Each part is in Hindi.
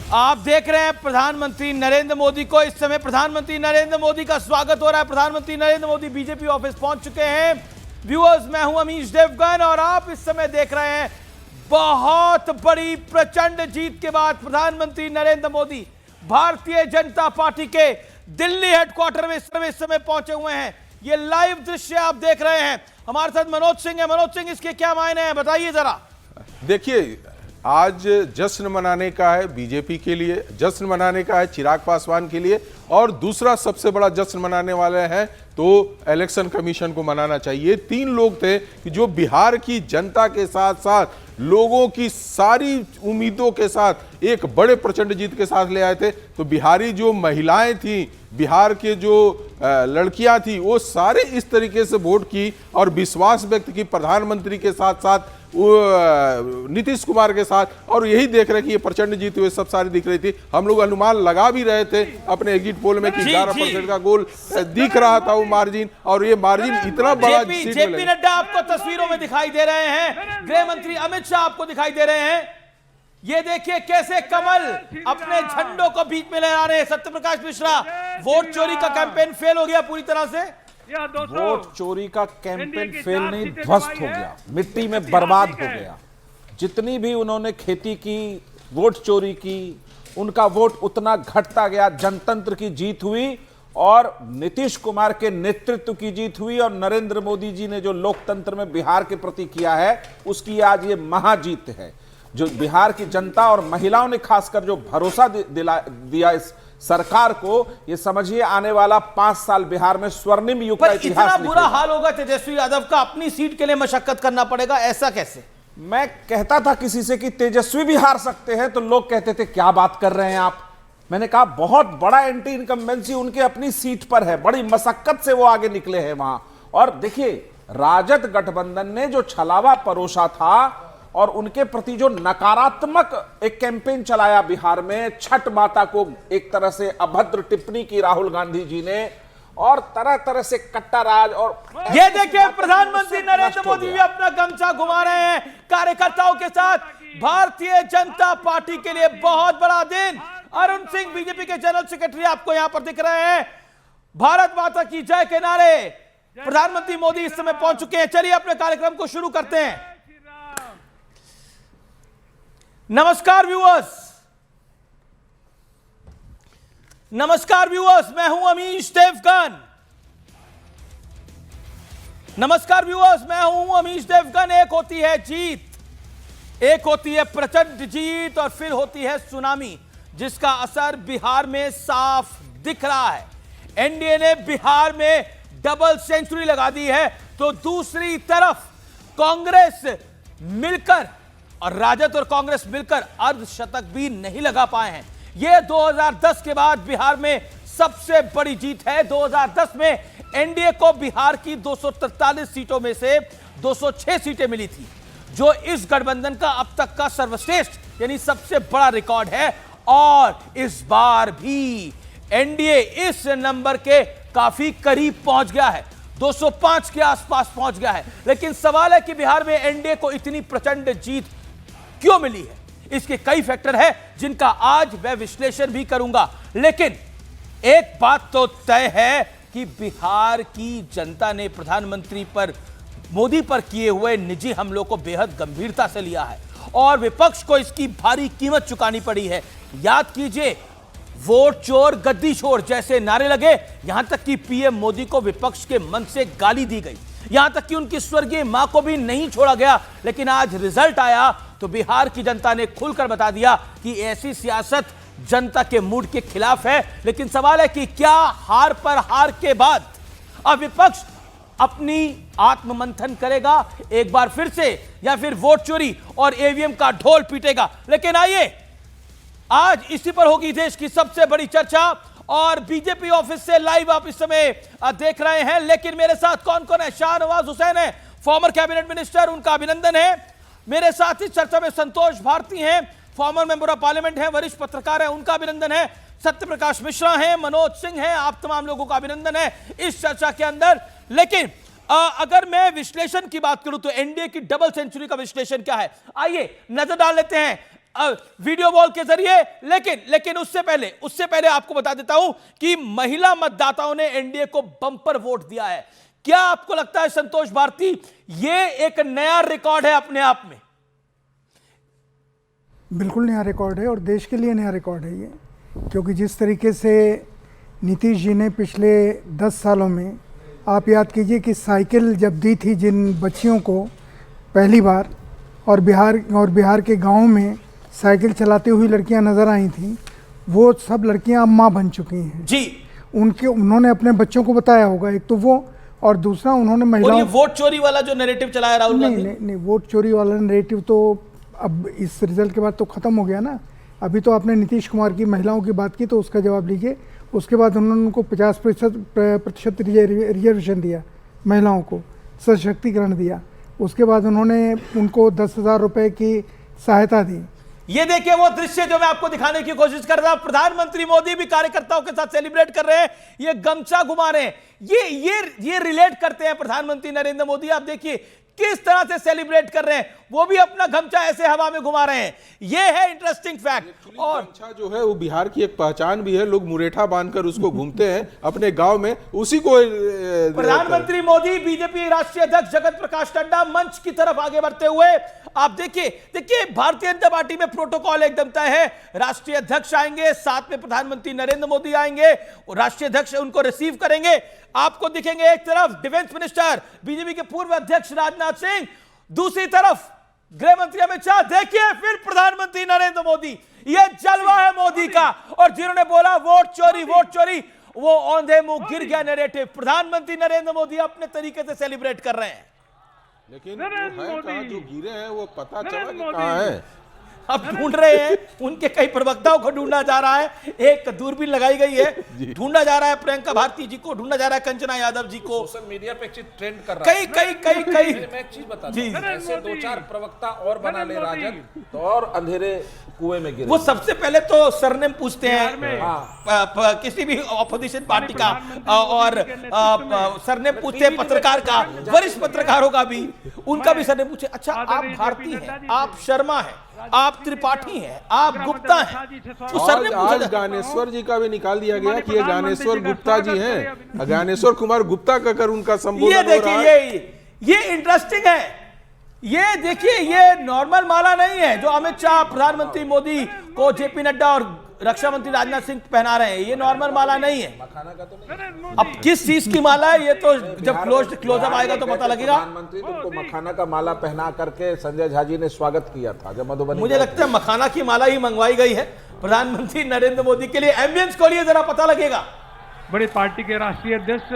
आप देख रहे हैं प्रधानमंत्री नरेंद्र मोदी को। इस समय प्रधानमंत्री नरेंद्र मोदी का स्वागत हो रहा है। प्रधानमंत्री नरेंद्र मोदी बीजेपी ऑफिस पहुंच चुके हैं। व्यूअर्स, मैं हूं अमीश देवगन और आप इस समय देख रहे हैं बहुत बड़ी प्रचंड जीत के बाद प्रधानमंत्री नरेंद्र मोदी भारतीय जनता पार्टी के दिल्ली हेडक्वार्टर में इस समय पहुंचे हुए हैं। ये लाइव दृश्य आप देख रहे हैं। हमारे साथ मनोज सिंह है। मनोज सिंह, इसके क्या मायने हैं, बताइए जरा। देखिए, आज जश्न मनाने का है बीजेपी के लिए, जश्न मनाने का है चिराग पासवान के लिए, और दूसरा सबसे बड़ा जश्न मनाने वाले हैं तो इलेक्शन कमीशन को मनाना चाहिए। तीन लोग थे कि जो बिहार की जनता के साथ साथ लोगों की सारी उम्मीदों के साथ एक बड़े प्रचंड जीत के साथ ले आए थे। तो बिहारी जो महिलाएं थी, बिहार के जो लड़कियां थी, वो सारे इस तरीके से वोट की और विश्वास व्यक्त की प्रधानमंत्री के साथ साथ नीतीश कुमार के साथ। और यही देख रहे कि ये प्रचंड जीत हुए सब सारी दिख रही थी। हम लोग अनुमान लगा भी रहे थे अपने एग्जिट पोल में कि 11% का गोल दिख रहा था वो मार्जिन, और ये मार्जिन इतना बड़ा। जेपी नड्डा आपको तस्वीरों में दिखाई दे रहे हैं, गृह मंत्री अमित शाह आपको दिखाई दे रहे हैं। ये देखिए कैसे कमल अपने झंडों को बीच में लहरा रहे हैं। सत्यप्रकाश मिश्रा, वोट चोरी का कैंपेन फेल हो गया पूरी तरह से। वोट चोरी का कैंपेन फेल नहीं, ध्वस्त हो गया, मिट्टी में बर्बाद हो गया। जितनी भी उन्होंने खेती की, वोट चोरी की, उनका वोट उतना घटता गया। जनतंत्र की जीत हुई और नीतीश कुमार के नेतृत्व की जीत हुई, और नरेंद्र मोदी जी ने जो लोकतंत्र में बिहार के प्रति किया है उसकी आज ये महाजीत है। जो बिहार की जनता और महिलाओं ने खासकर जो भरोसा दिया इस सरकार को, ये समझिए आने वाला 5 साल बिहार में स्वर्णिम युग का इतिहास इतना बुरा हाल होगा तेजस्वी यादव का, अपनी सीट के लिए मशक्कत करना पड़ेगा, ऐसा कैसे? मैं कहता था किसी से कि तेजस्वी भी हार सकते हैं, तो लोग कहते थे क्या बात कर रहे हैं आप। मैंने कहा बहुत बड़ा एंटी इनकम्बेंसी उनके अपनी सीट पर है, बड़ी मशक्कत से वो आगे निकले हैं वहां। और देखिए, राजद गठबंधन ने जो छलावा परोसा था और उनके प्रति जो नकारात्मक एक कैंपेन चलाया बिहार में, छठ माता को एक तरह से अभद्र टिप्पणी की राहुल गांधी जी ने, और तरह तरह से कट्टा राज। और ये देखिए प्रधानमंत्री नरेंद्र मोदी भी अपना गमछा घुमा रहे हैं कार्यकर्ताओं के साथ। भारतीय जनता पार्टी के लिए बहुत बड़ा दिन। अरुण सिंह बीजेपी के जनरल सेक्रेटरी आपको यहां पर दिख रहे हैं। भारत माता की जय के नारे प्रधानमंत्री मोदी इस समय पहुंच चुके हैं। चलिए अपने कार्यक्रम को शुरू करते हैं। नमस्कार व्यूअर्स, नमस्कार व्यूअर्स, मैं हूं अमीश देवगन। नमस्कार व्यूअर्स, मैं हूं अमीश देवगन। एक होती है जीत, एक होती है प्रचंड जीत, और फिर होती है सुनामी, जिसका असर बिहार में साफ दिख रहा है। एनडीए ने बिहार में डबल सेंचुरी लगा दी है, तो दूसरी तरफ कांग्रेस मिलकर और राजद और कांग्रेस मिलकर अर्धशतक भी नहीं लगा पाए हैं। यह 2010 के बाद बिहार में सबसे बड़ी जीत है। 2010 में एनडीए को बिहार की 243 सीटों में से 206 सीटें मिली थी, जो इस गठबंधन का अब तक का सर्वश्रेष्ठ यानी सबसे बड़ा रिकॉर्ड है। और इस बार भी एनडीए इस नंबर के काफी करीब पहुंच गया है, 205 के आसपास पहुंच गया है। लेकिन सवाल है कि बिहार में एनडीए को इतनी प्रचंड जीत क्यों मिली है? इसके कई फैक्टर हैं जिनका आज मैं विश्लेषण भी करूंगा। लेकिन एक बात तो तय है कि बिहार की जनता ने प्रधानमंत्री पर, मोदी पर किए हुए निजी हमलों को बेहद गंभीरता से लिया है, और विपक्ष को इसकी भारी कीमत चुकानी पड़ी है। याद कीजिए, वोट चोर गद्दी छोड़ जैसे नारे लगे, यहां तक कि पीएम मोदी को विपक्ष के मन से गाली दी गई, यहां तक कि उनकी स्वर्गीय मां को भी नहीं छोड़ा गया। लेकिन आज रिजल्ट आया तो बिहार की जनता ने खुलकर बता दिया कि ऐसी सियासत जनता के मूड के खिलाफ है। लेकिन सवाल है कि क्या हार पर हार के बाद अब विपक्ष अपनी आत्ममंथन करेगा एक बार फिर से, या फिर वोट चोरी और ईवीएम का ढोल पीटेगा? लेकिन आइए, आज इसी पर होगी देश की सबसे बड़ी चर्चा, और बीजेपी ऑफिस से लाइव आप इस समय देख रहे हैं। लेकिन मेरे साथ कौन कौन है? शाहनवाज हुसैन है, फॉर्मर कैबिनेट मिनिस्टर, उनका अभिनंदन है। मेरे साथ इस चर्चा में संतोष भारती हैं, फॉर्मर मेंबर ऑफ पार्लियामेंट हैं, वरिष्ठ पत्रकार हैं, उनका अभिनंदन है। सत्यप्रकाश मिश्रा हैं, मनोज सिंह हैं, आप तमाम लोगों का अभिनंदन है इस चर्चा के अंदर। लेकिन अगर मैं विश्लेषण की बात करूं तो एनडीए की डबल सेंचुरी का विश्लेषण क्या है, आइए नजर डाल लेते हैं। वीडियो वॉल के जरिए। लेकिन उससे पहले आपको बता देता हूं कि महिला मतदाताओं ने एनडीए को बम्पर वोट दिया है। क्या आपको लगता है संतोष भारती, ये एक नया रिकॉर्ड है अपने आप में? बिल्कुल नया रिकॉर्ड है और देश के लिए नया रिकॉर्ड है ये, क्योंकि जिस तरीके से नीतीश जी ने पिछले 10 सालों में, आप याद कीजिए कि साइकिल जब दी थी जिन बच्चियों को पहली बार, और बिहार के गाँव में साइकिल चलाती हुई लड़कियां नज़र आई थीं, वो सब लड़कियां अब माँ बन चुकी हैं जी। उन्होंने अपने बच्चों को बताया होगा, एक तो वो, और दूसरा उन्होंने महिलाओं, ये वोट चोरी वाला जो नैरेटिव चलाया राहुल गांधी, नहीं, वोट चोरी वाला नैरेटिव तो अब इस रिजल्ट के बाद तो ख़त्म हो गया ना। अभी तो आपने नीतीश कुमार की महिलाओं की बात की तो उसका जवाब लीजिए। उसके बाद उन्होंने उनको 50% रिजर्वेशन दिया, महिलाओं को सशक्तिकरण दिया। उसके बाद उन्होंने उनको 10,000 रुपये की सहायता दी। ये देखिए वो दृश्य जो मैं आपको दिखाने की कोशिश कर रहा हूं, प्रधानमंत्री मोदी भी कार्यकर्ताओं के साथ सेलिब्रेट कर रहे हैं, ये गमछा घुमा रहे हैं। ये रिलेट करते हैं प्रधानमंत्री नरेंद्र मोदी। आप देखिए किस तरह से सेलिब्रेट कर रहे हैं, वो भी अपना गमछा ऐसे हवा में घुमा रहे हैं। ये है इंटरेस्टिंग फैक्ट। और गमछा जो है वो बिहार की एक पहचान भी है, लोग मुरेठा बांधकर उसको घूमते हैं अपने गांव में, उसी को प्रधानमंत्री मोदी, बीजेपी राष्ट्रीय अध्यक्ष जगत प्रकाश नड्डा मंच की तरफ आगे बढ़ते हुए, आप देखिए भारतीय जनता पार्टी में प्रोटोकॉल एकदम तय है। राष्ट्रीय अध्यक्ष आएंगे, साथ में प्रधानमंत्री नरेंद्र मोदी आएंगे और राष्ट्रीय अध्यक्ष उनको रिसीव करेंगे। आपको दिखेंगे एक तरफ डिफेंस मिनिस्टर बीजेपी के पूर्व अध्यक्ष राजनाथ सिंह, दूसरी तरफ गृह मंत्री अमित शाह। देखिए फिर प्रधानमंत्री नरेंद्र मोदी, यह जलवा है मोदी का। और जिन्होंने बोला वोट चोरी, वो औंधे मुंह गिर गया नैरेटिव। प्रधानमंत्री नरेंद्र मोदी अपने तरीके से सेलिब्रेट कर रहे हैं। लेकिन वो है कहां जो गिरे हैं, वो पता चला कि कहां है। अब ढूंढ रहे हैं, उनके कई प्रवक्ताओं को ढूंढा जा रहा है, एक दूरबीन लगाई गई है, ढूंढा जा रहा है प्रियंका भारती जी को, ढूंढा जा रहा है कंचना यादव जी को। सोशल मीडिया पे एक चीज ट्रेंड कर रहा है। कई मैं एक चीज बता जी, दूं, ऐसे 2-4 प्रवक्ता और बना ले राजद तो और अंधेरे कुएं में गिरे। वो सबसे पहले तो सरनेम पूछते हैं किसी भी ऑपोजिशन पार्टी का, और सरनेम पूछते हैं पत्रकार का, वरिष्ठ पत्रकारों का भी, उनका भी सरनेम पूछे। अच्छा, आप भारती हैं, आप शर्मा हैं, आप त्रिपाठी हैं, आप गुप्ता हैं, तो सरनेम आज ज्ञानेश्वर जी का भी निकाल दिया गया कि ये ज्ञानेश्वर गुप्ता जी हैं, ज्ञानेश्वर कुमार गुप्ता का कर उनका संबोधन ये हो रहा है। ये इंटरेस्टिंग है। ये देखिए, ये नॉर्मल माला नहीं है जो अमित शाह, प्रधानमंत्री मोदी को जेपी नड्डा और रक्षा मंत्री राजनाथ सिंह पहना रहे हैं। ये नॉर्मल माला नहीं है। अब किस चीज की माला है ये तो जब क्लोजअप आएगा तो पता लगेगा। प्रधानमंत्री तुमको मखाना का माला पहना करके संजय झा जी ने स्वागत किया था जब मधुबनी। मुझे लगता है मखाना की माला ही मंगवाई गई है प्रधानमंत्री नरेंद्र मोदी के लिए। एम्बियंस खोलिए जरा, पता लगेगा। बड़ी पार्टी के राष्ट्रीय अध्यक्ष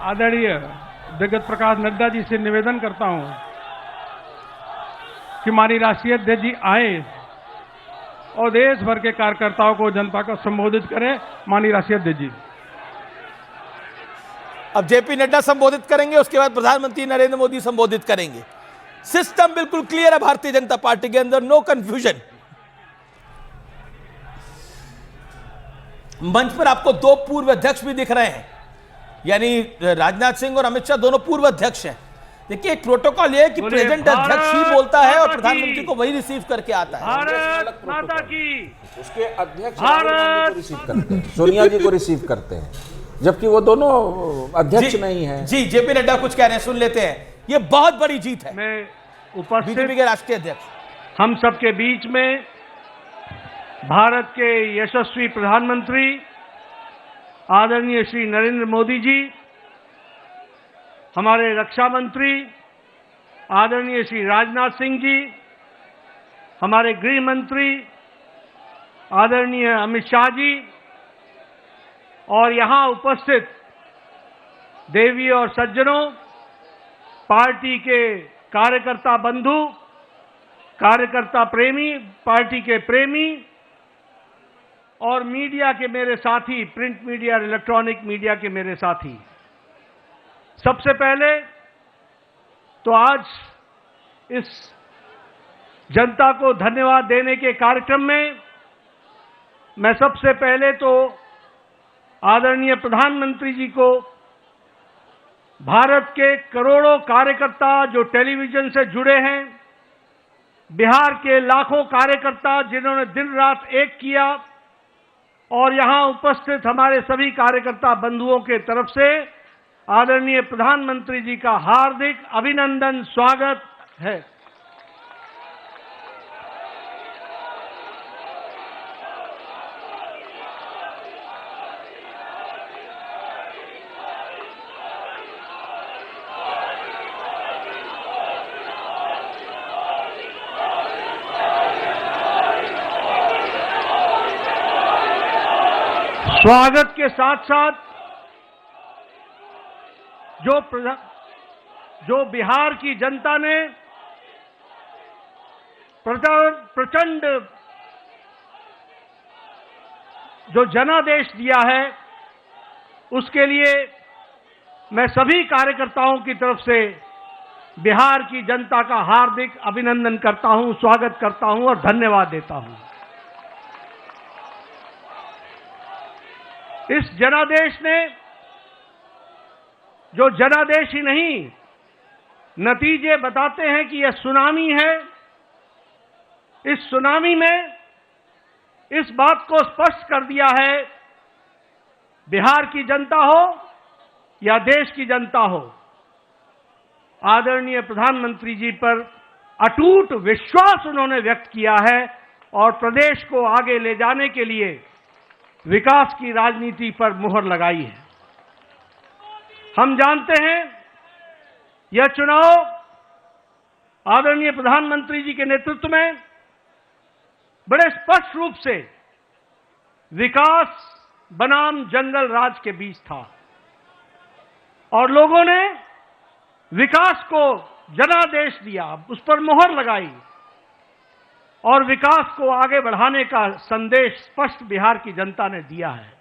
आदरणीय जगत प्रकाश नड्डा जी से निवेदन करता हूं कि माननीय राष्ट्रीय अध्यक्ष जी आए और देश भर के कार्यकर्ताओं को, जनता को संबोधित करें। माननीय राष्ट्रीय अध्यक्ष जी। अब जेपी नड्डा संबोधित करेंगे, उसके बाद प्रधानमंत्री नरेंद्र मोदी संबोधित करेंगे। सिस्टम बिल्कुल क्लियर है भारतीय जनता पार्टी के अंदर, नो कंफ्यूजन। मंच पर आपको 2 पूर्व अध्यक्ष भी दिख रहे हैं, यानी राजनाथ सिंह और अमित शाह दोनों पूर्व अध्यक्ष हैं। देखिए एक प्रोटोकॉल ये है कि प्रेसिडेंट अध्यक्ष ही बोलता है और प्रधानमंत्री को वही रिसीव करके आता है। भारत माता की। उसके अध्यक्ष राहुल गांधी को रिसीव करते हैं, सोनिया जी को रिसीव करते हैं, जबकि वो दोनों अध्यक्ष नहीं है। जी, जेपी नड्डा कुछ कह रहे हैं, सुन लेते हैं। ये बहुत बड़ी जीत है। मैं उपस्थित बीजेपी के राष्ट्रीय अध्यक्ष हम सबके बीच में भारत के यशस्वी प्रधानमंत्री आदरणीय श्री नरेंद्र मोदी जी, हमारे रक्षा मंत्री आदरणीय श्री राजनाथ सिंह जी, हमारे गृह मंत्री आदरणीय अमित शाह जी, और यहां उपस्थित देवी और सज्जनों, पार्टी के कार्यकर्ता बंधु, कार्यकर्ता प्रेमी, पार्टी के प्रेमी और मीडिया के मेरे साथी, प्रिंट मीडिया और इलेक्ट्रॉनिक मीडिया के मेरे साथी, सबसे पहले तो आज इस जनता को धन्यवाद देने के कार्यक्रम में मैं सबसे पहले तो आदरणीय प्रधानमंत्री जी को, भारत के करोड़ों कार्यकर्ता जो टेलीविजन से जुड़े हैं, बिहार के लाखों कार्यकर्ता जिन्होंने दिन रात एक किया, और यहां उपस्थित हमारे सभी कार्यकर्ता बंधुओं के तरफ से आदरणीय प्रधानमंत्री जी का हार्दिक अभिनंदन, स्वागत है। स्वागत के साथ साथ जो बिहार की जनता ने प्रचंड जो जनादेश दिया है, उसके लिए मैं सभी कार्यकर्ताओं की तरफ से बिहार की जनता का हार्दिक अभिनंदन करता हूं, स्वागत करता हूं और धन्यवाद देता हूं। इस जनादेश ने, जो जनादेश ही नहीं, नतीजे बताते हैं कि यह सुनामी है। इस सुनामी में इस बात को स्पष्ट कर दिया है, बिहार की जनता हो या देश की जनता हो, आदरणीय प्रधानमंत्री जी पर अटूट विश्वास उन्होंने व्यक्त किया है और प्रदेश को आगे ले जाने के लिए विकास की राजनीति पर मुहर लगाई है। हम जानते हैं यह चुनाव आदरणीय प्रधानमंत्री जी के नेतृत्व में बड़े स्पष्ट रूप से विकास बनाम जंगल राज के बीच था, और लोगों ने विकास को जनादेश दिया, उस पर मुहर लगाई और विकास को आगे बढ़ाने का संदेश स्पष्ट बिहार की जनता ने दिया है।